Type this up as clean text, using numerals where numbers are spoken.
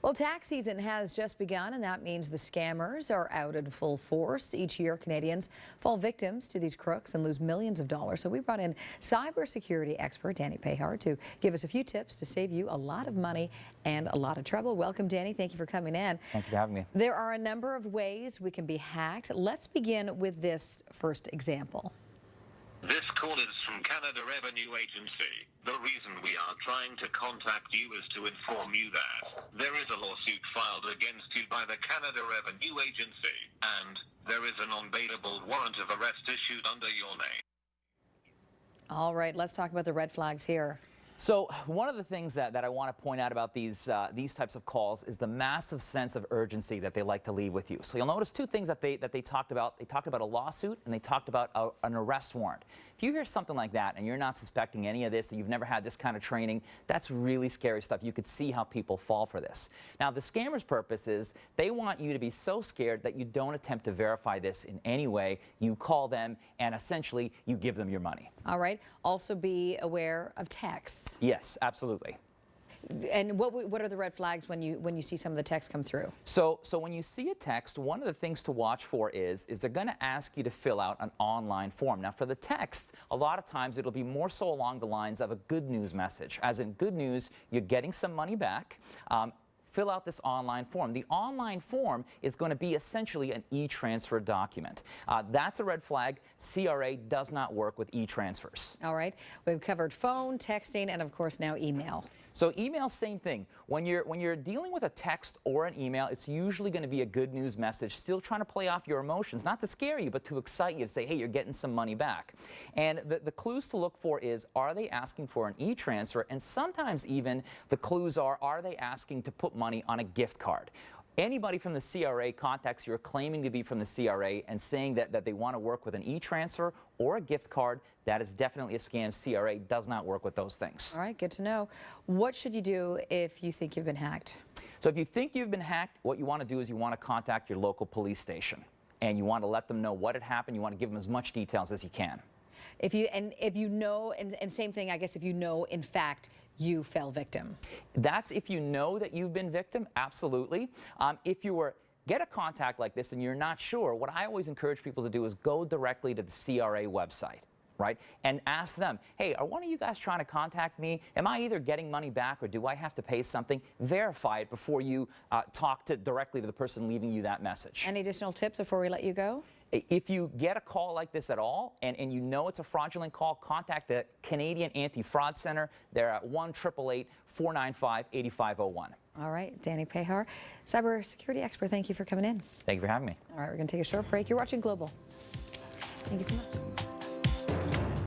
Well, tax season has just begun, and that means the scammers are out in full force. Each year, Canadians fall victims to these crooks and lose millions of dollars. So we brought in cybersecurity expert Danny Pahar to give us a few tips to save you a lot of money and a lot of trouble. Welcome, Danny. Thank you for coming in. Thank you for having me. There are a number of ways we can be hacked. Let's begin with this first example. This call is from Canada Revenue Agency. The reason we are trying to contact you is to inform you that there is a lawsuit filed against you by the Canada Revenue Agency, and there is an unbailable warrant of arrest issued under your name. All right, let's talk about the red flags here. So one of the things that I want to point out about these types of calls is the massive sense of urgency that they like to leave with you. So you'll notice two things that they talked about. They talked about a lawsuit and they talked about an arrest warrant. If you hear something like that and you're not suspecting any of this and you've never had this kind of training, that's really scary stuff. You could see how people fall for this. Now, the scammers' purpose is they want you to be so scared that you don't attempt to verify this in any way. You call them and essentially you give them your money. All right. Also be aware of texts. Yes, absolutely. And what are the red flags when you see some of the text come through? So when you see a text, one of the things to watch for is they're going to ask you to fill out an online form. Now, for the text, a lot of times it'll be more so along the lines of a good news message, as in good news, you're getting some money back. Fill out this online form. The online form is going to be essentially an e-transfer document. That's a red flag. CRA does not work with e-transfers. All right. We've covered phone, texting, and of course now email. So email, same thing. When you're dealing with a text or an email, it's usually going to be a good news message, still trying to play off your emotions, not to scare you, but to excite you, to say, hey, you're getting some money back. And the clues to look for is, are they asking for an e-transfer? And sometimes even the clues are they asking to put money on a gift card? Anybody from the CRA contacts you or claiming to be from the CRA and saying that they want to work with an e-transfer or a gift card, that is definitely a scam. CRA does not work with those things. All right, good to know. What should you do if you think you've been hacked? So if you think you've been hacked, what you want to do is you want to contact your local police station and you want to let them know what had happened. You want to give them as much details as you can. If you know, and same thing, I guess, if you know, in fact, you fell victim. That's if you know that you've been victim, absolutely. If you get a contact like this and you're not sure, what I always encourage people to do is go directly to the CRA website, right? And ask them, hey, are one of you guys trying to contact me? Am I either getting money back or do I have to pay something? Verify it before you talk directly to the person leaving you that message. Any additional tips before we let you go? If you get a call like this at all and you know it's a fraudulent call, contact the Canadian Anti-Fraud Center. They're at 1-888-495-8501. All right, Danny Pahar, cybersecurity expert, thank you for coming in. Thank you for having me. All right, we're going to take a short break. You're watching Global. Thank you so much.